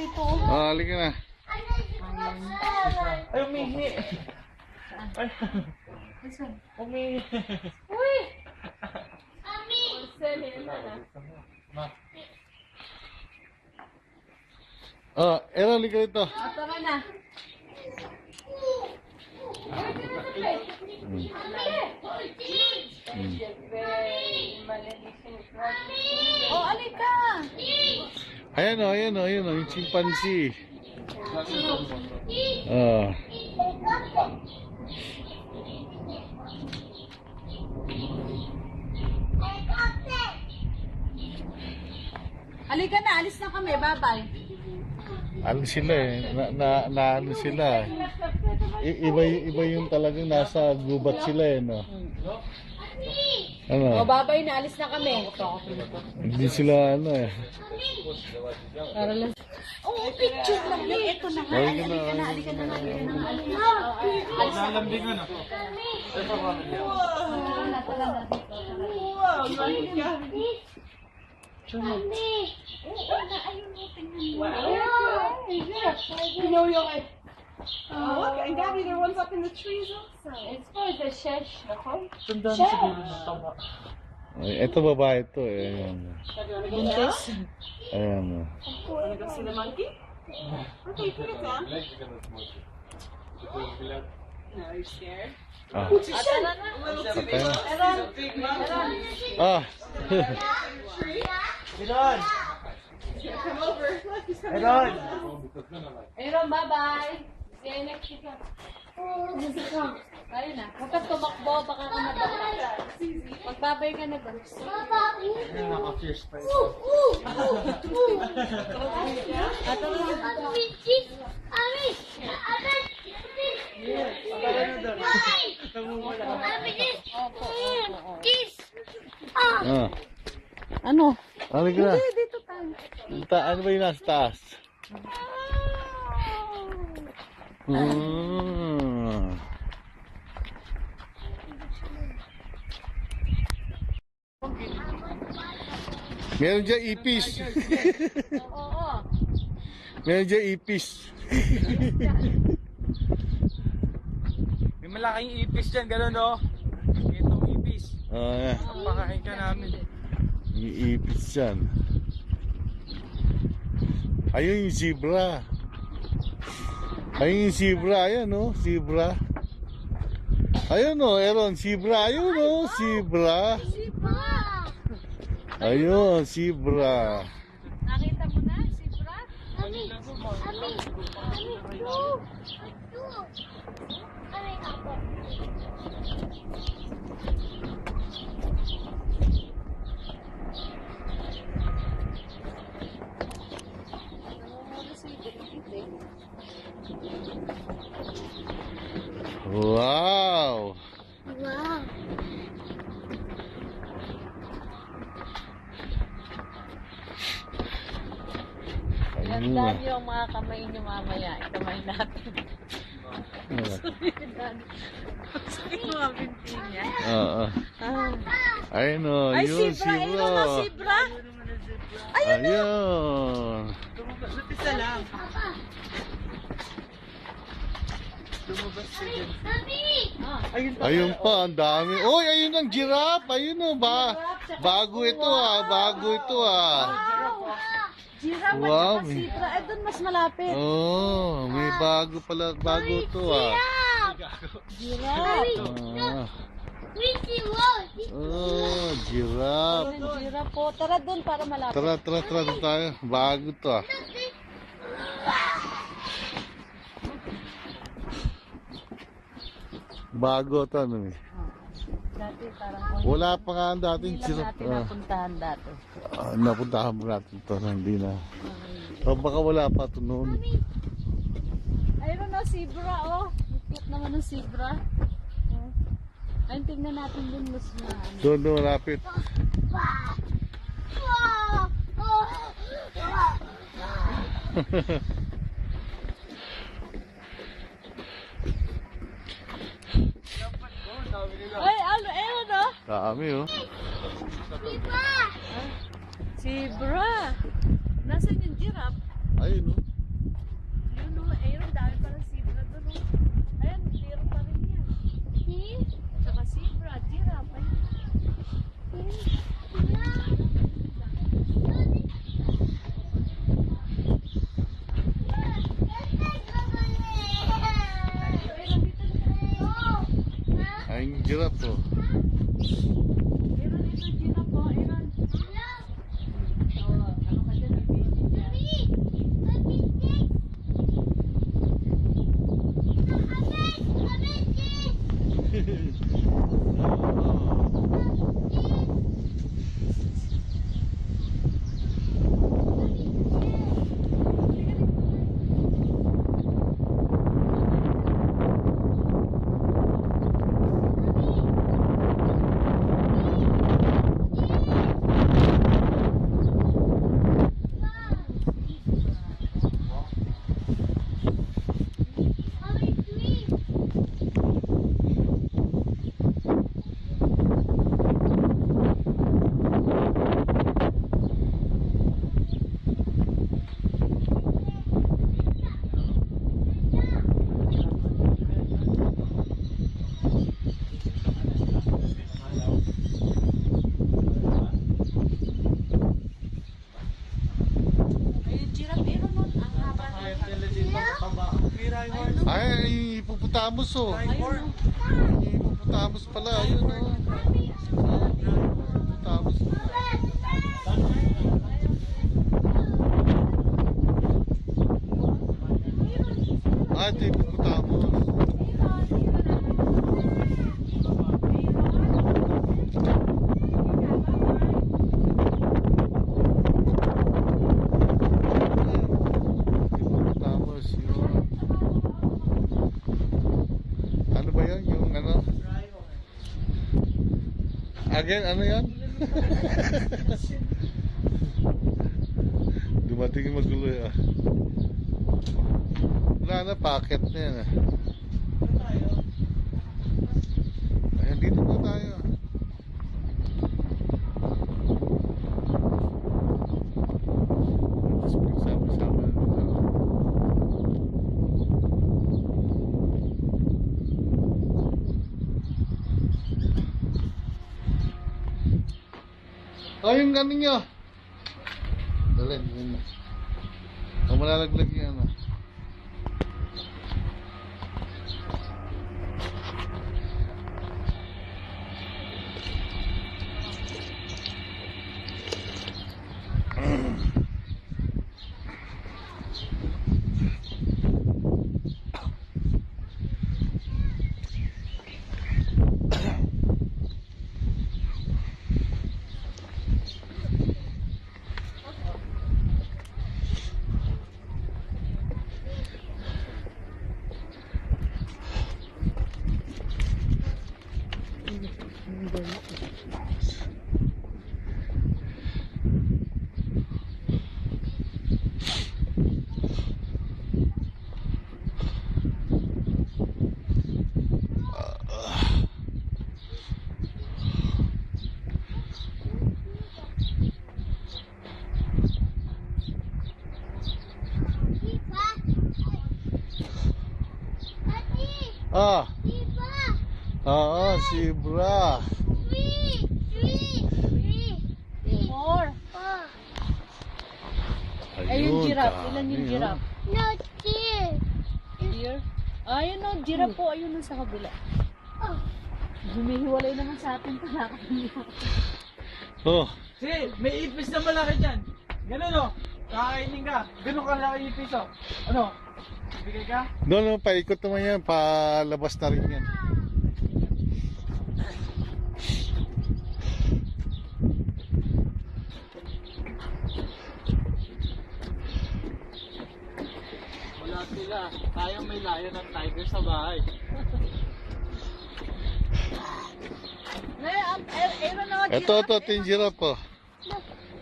rito. Halika na. Ay, umihi. Ay, umihi. Uy! Ami! Selena na. Ero, halika rito. Tara na. Oh, alika! Ayan o, yung chimpanzee. Alika na, alis na kami. Bye-bye. Ano sila eh, ano sila iba yung talagang nasa gubat sila eh, no? Ano? Oh, bye-bye na, alis na kami. Hindi sila ano eh. Para lang. Oh, picture lang. Ito na nga. Alika na. Nalambingan na. Wow, you know you're like, look, and Gabby, there are ones up in the trees also. It's for the shesh, okay? Tandaan siguro na tama. Ito babae ito eh. Ayan. Wanna go see the monkey? Okay, put it down. No, you're scared? Ah. Eron! Come over. Look, he's coming Eron! Aaron, bye-bye. See you next week. Ayun na. Huwag ka tumakbo. Baka ka nababa. Magbabay ka na ba? Naka-fierce pa ito. Ano? Halika na. Dito tayo. Ano ba yung nasa taas? Meron dyan ipis. Oo. Meron dyan ipis. May malaking ipis dyan, gano'n no? Itong ipis. Yeah. Pakain ka namin. May ipis dyan. Ayun yung zebra. Ayun yung zebra. Ayan o, zebra. Ayun o, Aaron, zebra. Ayun o, zebra. Ayun, zebra. Nakita mo na, si Brad? Wow! Gandaan yung mga kamay niyo mamaya. Kamay natin. Sige mga binti niya. Oo. Ayun o, Ay, yun, Sibra! Ayun zebra. na, Sibra! Ayun. Isa lang. Lumabas siya dyan. Ayun pa, ang dami. Oy, ayun ang giraffe. Ayun o, bago ito ah. Bago ito ah. Giraffe Wow. at saka Sibra. Eh, doon mas malapit. Oh, may bago pala. Bago ito ah. Giraffe. Oh, giraffe. Ayun, giraffe po. Tara doon para malapit. Tara tayo. Bago to ah. Bago to ano eh. Dati parang Wala pa nga ang dating hindi lang natin napuntahan dati. napuntahan mo natin to na hindi na. O baka wala pa ito noon. Ayun na, Sibra, oh. Cute naman ng Sibra. Oh. Ayun, tingnan natin dun, mas na. Doon malapit. Ay, ano, ayun, oh. Dami oh. Sibra. Nasaan yung giraffe? Ayun oh. giraffe oh. Aaron, ito giraffe po, Aaron. Oh, ano ka dyan, may baby dyan. Ayun, giraffe, Aaron, no? Ang haba na. Ay, hippopotamus oh. Ayun, no? Hippopotamus pala, ayun oh. Hippopotamus pala. Ah, ito hippopotamus. Hippopotamus, yun. Ano ba yun? Yung ano? Again, ano yan? Dumating yung magulo ah. Wala na, packet na yan ah. Ayan, dito po tayo. Tapos pagsama-sama na tayo. Oh, yung ano nyo. Dalhin, yun na. O malalaglag yung ano. Ah, oo, zebra. Four. Ayun, giraffe. Ilan yung dami, giraffe? Deer? Ayun, no, giraffe po. Ayun, no, sa kabila. Humihiwalay naman sa atin pala. Oh, Si, may ipis na malaki dyan. Ganun o. Kakainin ka. Ganun kalaki ipis o. Ano? Bigay ka? no, paikot naman yan, palabas na rin yan. Wala sila. Tayo may lion at tiger sa bahay. Ayun, no, Ito, ting giraffe oh.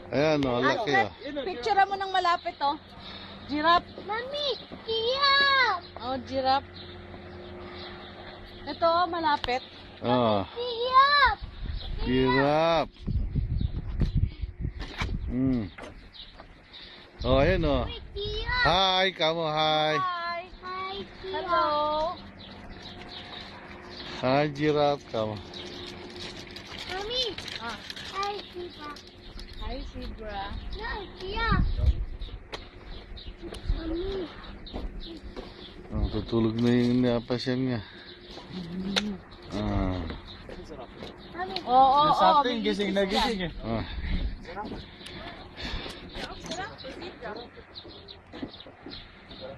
Ayan oh, laki oh. Picture mo ng malapit, oh. Giraffe. Mami, siap! Oh, giraffe. Ito, oh, malapit. Oh, Siap! giraffe. Oh, ayan oh. Siap! Hi, kamo, hi. Hi. Hi, siap! Hello. Hi, giraffe, kamo. Mami, Ah, hi, siap! hi, zebra. No, siap! Mami, Oh, tutulog na yung napasyal niya. Ah. Oo, Yung sa oo. atin, gising na gising eh. Ah.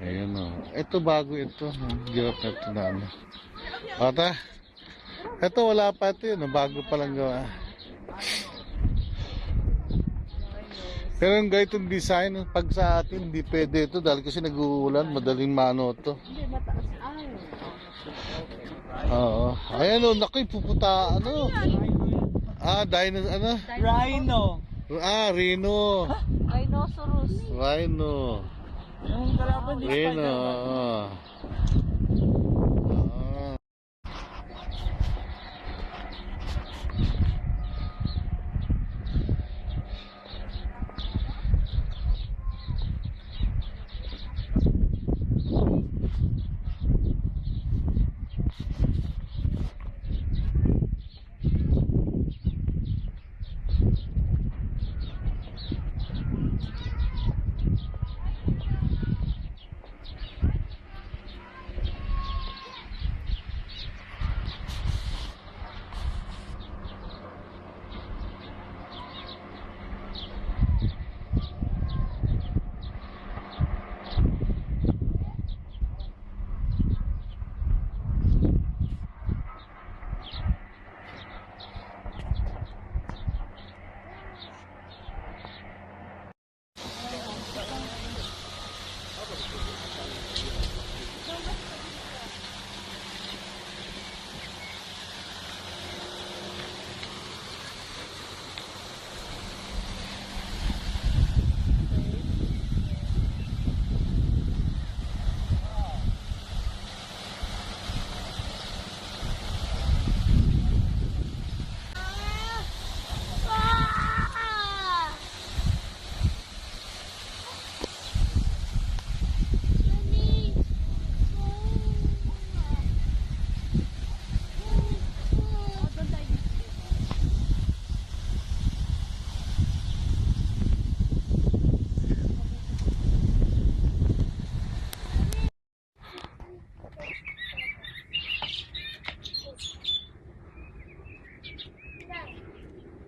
Ayun o. Ito bago ito. Ang hirap na ito na ano. Ata? Ito wala pa ito yun. Bago pa lang gawa. Pero yung ganitong design, pag sa atin, hindi pwede ito dahil kasi nag-uulan, madaling mano ito. Hindi, mataas. Ay. Oo. Ayan o, naku, puputa, ano? Ah, dino, ano? Rhino. Ah, Rhino. Rhinoceros. Rhino. Yung kalaban ni Rhino, Spider-Man. oo. Ah. Ah!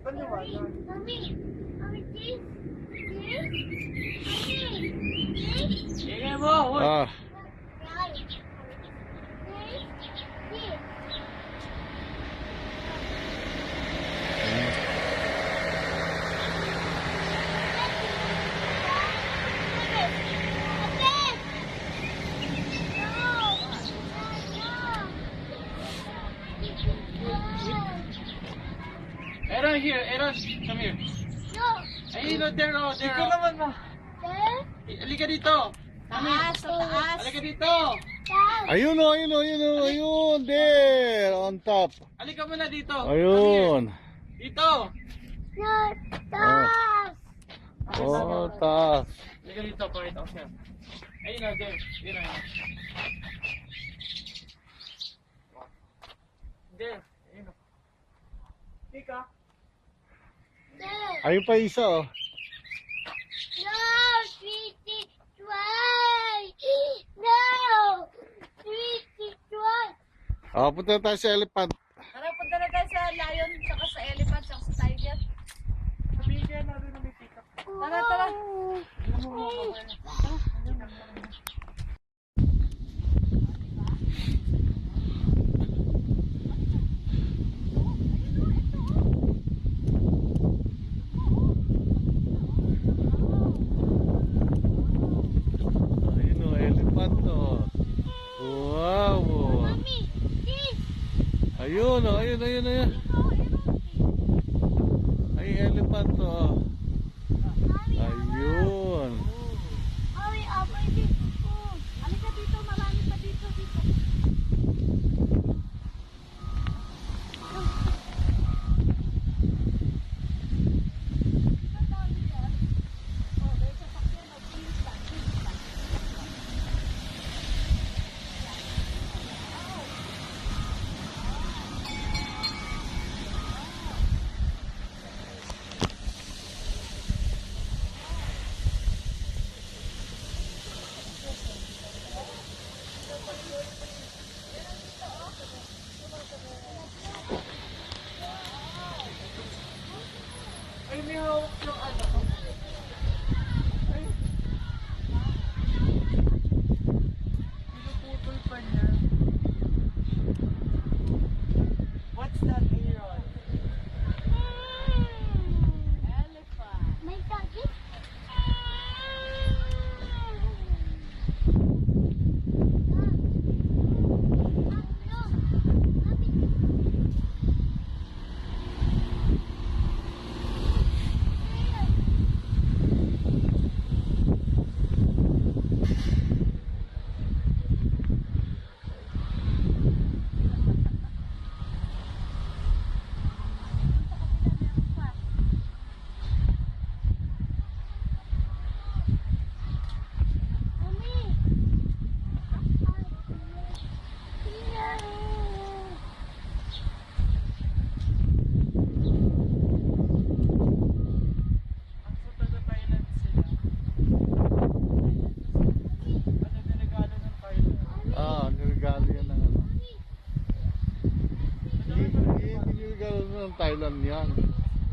Mommy. Mommy, mommy, this, this, Ingay mo, uy. Ah. Aaron, here. Aaron, come here. Ayun, no, there, oh, there. Ikaw naman, ma. Halika dito. Taas, sa taas. Halika dito. Ayun o, ayun o, ayun o, ayun. There, on top. Halika muna dito. Ayun. Dito. Oh, taas. Halika dito, pakita ko sa'yo. Ayun na, there. Ayun na. There. Ayun na. Tika. Ayun pa isa oh. No, sweetie, try. No, sweetie, try. Oh, punta tayo sa elephant. Tara, punta na tayo sa lion, saka sa elephant, saka sa tiger. Sabihin natin na may tika. Tara, tara. Ayun o, elephant oh. Wow. Mommy, this. Ayun o, ayun, ayun, ayun. Ay, elephant oh. Ayun. Mommy, open this. Halika dito, marami pa dito, dito. galing Thailand yan.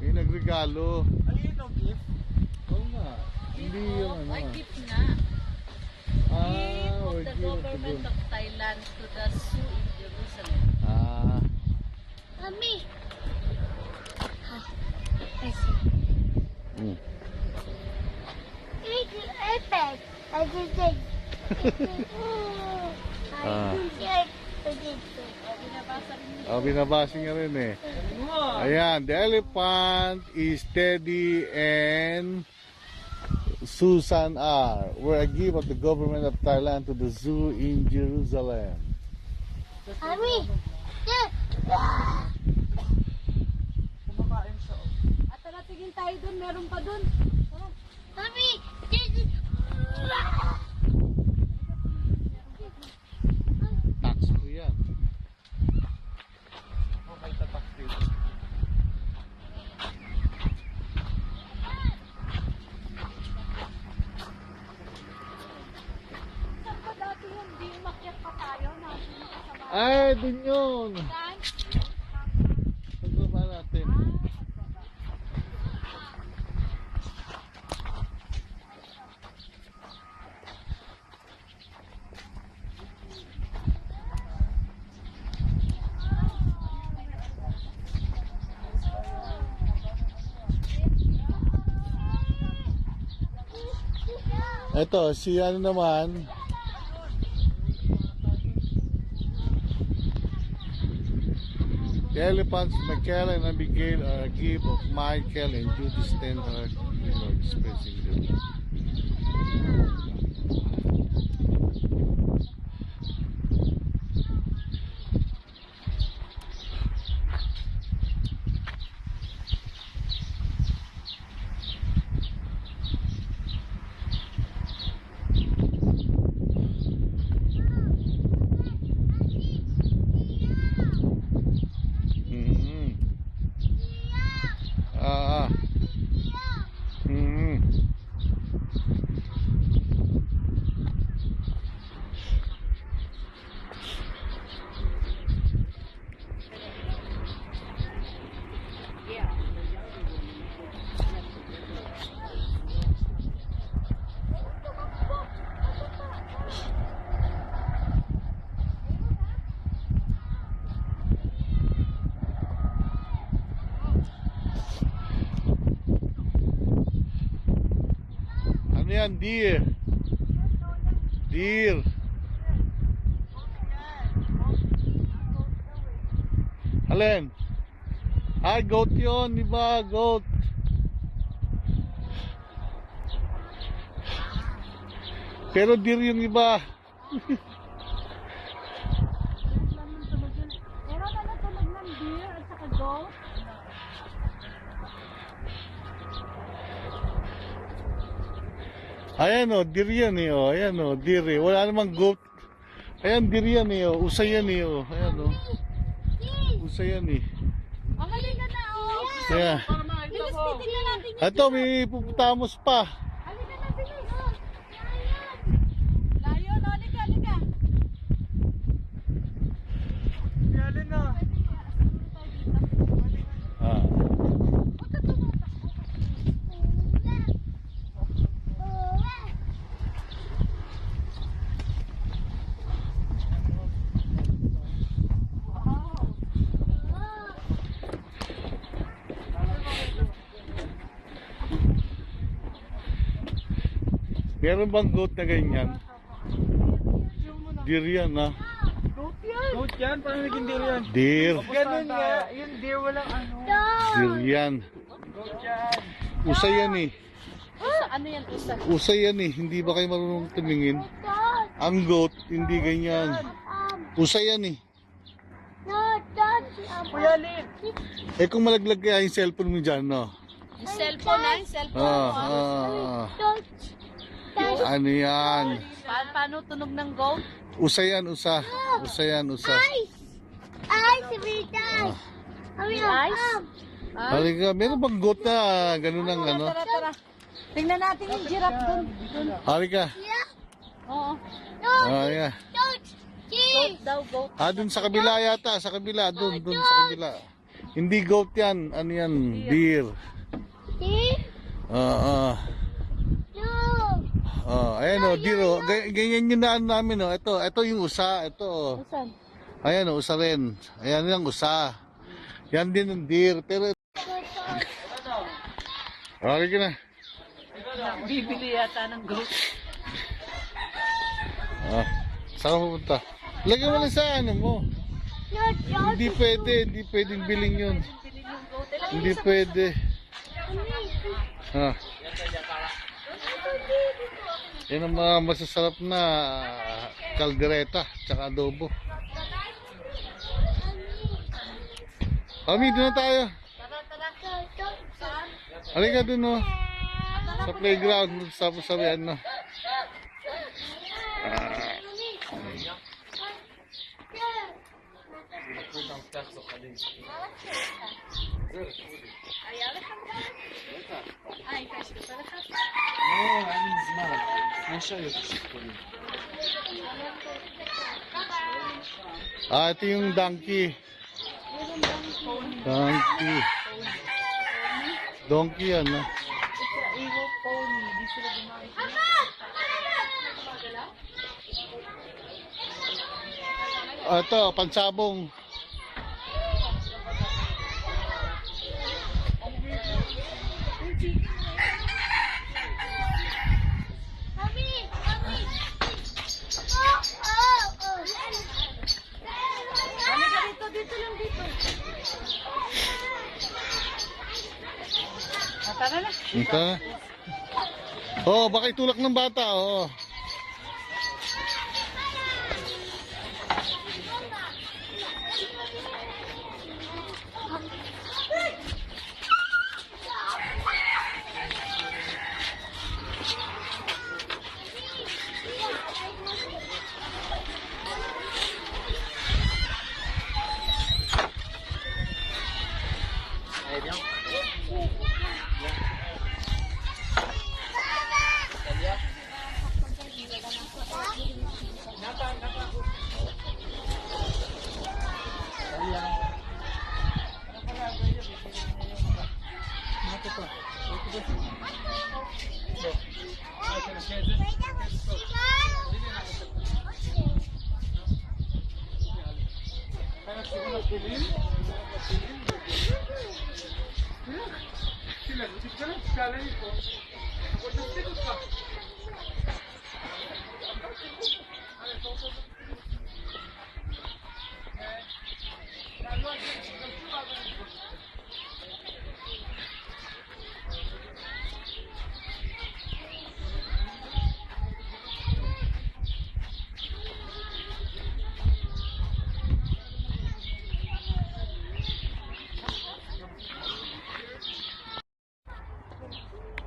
May nagregalo. Ayun o, gift. Oo nga. Hindi yung ano. Ay, gift nga. Gift of the government of Thailand to the zoo in Jerusalem. Mommy. Mm. It's iPad. I just did. Ah. Binabasa rin niya. Binabasa nga rin eh. Ayan, the elephant is Teddy and Susan R. were a gift of the government of Thailand to the zoo in Jerusalem. Mommy. Kumakain siya. At tara, tingin tayo dun. Meron pa dun. Tara. Mommy. This is. Tax ko yan. Okay, tatak dito. Saan pa dati yun? Di umakyat pa tayo. Nasa kasama. Ay, dun yun. Saan? Pagbaba natin. Ito, si ano naman. The elephants, Michael and Abigail, are a gift of Michael and Judy's tender, expressing their love. Mhm. Mhm. Ano yan? Deer. Deer. Alin? Ay, goat yun, di ba? Goat. Pero deer yung iba. Meron na tunog ng deer at saka goat. Ayan o, deer yan eh. Oh. Ayan o, deer eh. Wala namang goat. Ayan, deer yan eh. Oh. Usay yan eh. Oh. Ayan o. Usay yan eh. Ang galing na na, oh. Kaya, Para makita Bilis, mo. titignan natin yun. ito may puputamos pa. Halika na, bilis. Layo, no? Halika, halika. Yalin na. Ah. Meron bang goat na ganyan? Deer yan ha. Goat yan, parang naging deer yan. Deer. Ganun nga, yung deer walang ano. Deer yan. Goat yan. Usay yan eh. Usa, ano yan, usa? Usay yan eh. Hindi ba kayo marunong tumingin? Ang goat, hindi ganyan. Usay yan eh. Kuya Lin. Eh kung malaglag kaya yung cellphone mo dyan, no? Yung cellphone, ha? Yung cellphone. Ano yan? Paano tunog ng goat? Usa yan, usa. Usa yan, usa. Ice? Halika, meron bang goat na ganun ang ano? Tara, tara. Tingnan natin yung giraffe dun. Halika. Oo. Yeah. Goat daw, goat. Dun sa kabila yata, sa kabila, dun sa kabila. Hindi goat yan. Ano yan? Deer. See? Oo. No. Ayan o, deer o. Ganyan yung naan namin o. Ito yung usa. Ito o. Saan? Ayan o, usa rin. Ayan yung usa. Yan din ang deer. Pero, okay ka na. Bibili yata ng goat. Saan ka pupunta? Lagyan mo lang sa ano mo. No, Hindi pwedeng biling yun. Hindi pwede. Yan ang mga masasarap na kaldereta tsaka adobo. Kami, doon na tayo. Halika doon o. Sa playground, tapos sabihan na. Ito yung donkey. Donkey yan, no? Ewo pony. Di sila gumawa. Ito, pansabong. Mommy, mommy. Oh, oh, oh. Halika dito lang dito. Tara na. Ito. Baka itulak ng bata, oh.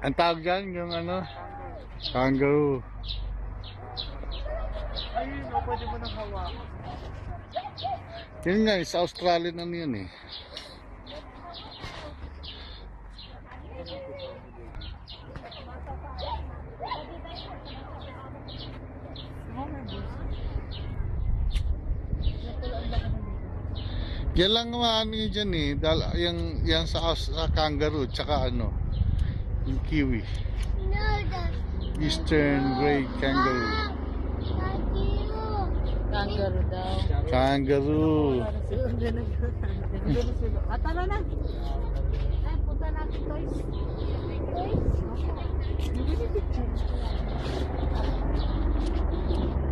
Ang tawag dyan, yung ano, kangaroo. Ayun, pwede mo nang hawakan. Yun nga, sa Australian ano yun eh. Yan lang naman ano yun dyan eh. Yan sa kangaroo, tsaka ano, yung kiwi. No, that's Eastern grey kangaroo. not you. Kangaroo daw. Kangaroo. Tara na. Ay, punta natin toys.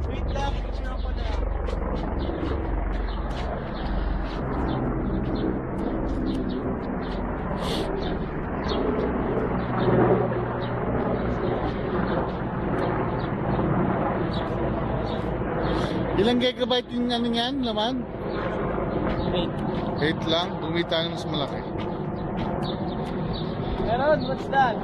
Wait lang, picture ko na. Ilang gigabyte yung ano yan, laman? Wait. 8 lang, bumita na mas malaki. Meron, what's that?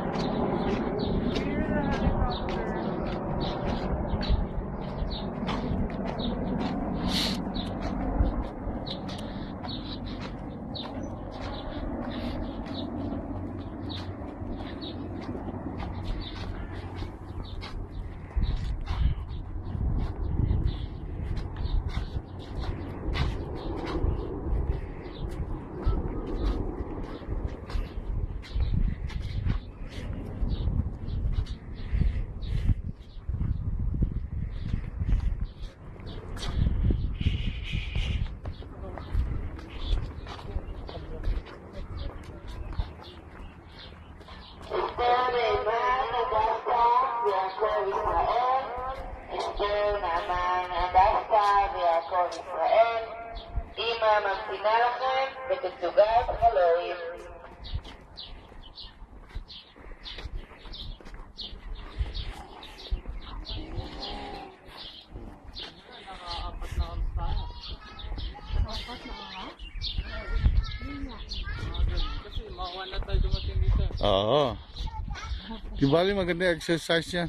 נאמן הדסה ויעקב ישראל, אמא ממתינה לכם בתצוגת חלואים. Kasi makuha na tayo dumating dito. Oo. Di bali maganda exercise yan.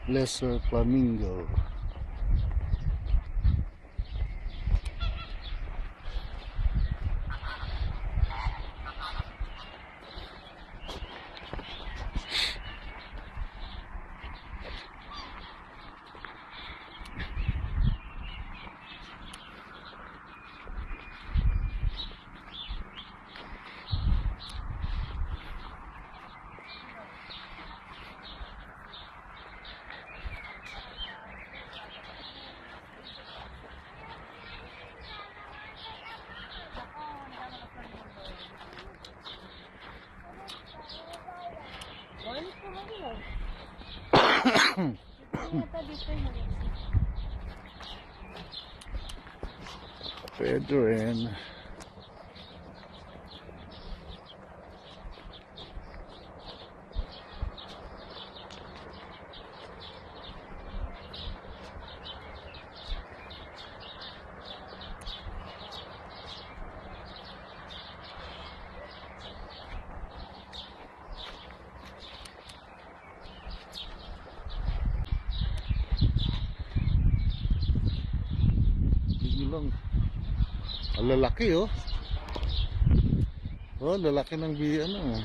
Lesser Flamingo. Pwede rin. Yun lang. Ang lalaki oh. Oh, lalaki ng ano.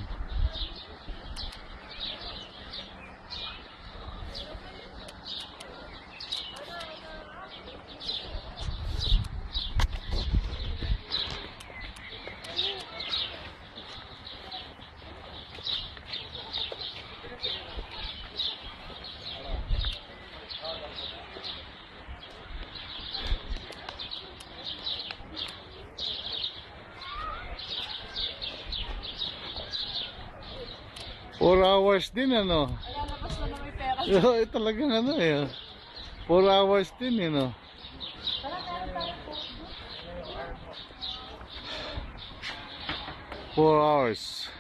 Four hours din ano. Lalabas mo na may pera. Talagang ano eh. 4 hours din eh no. Parang meron tayo po. 4 hours.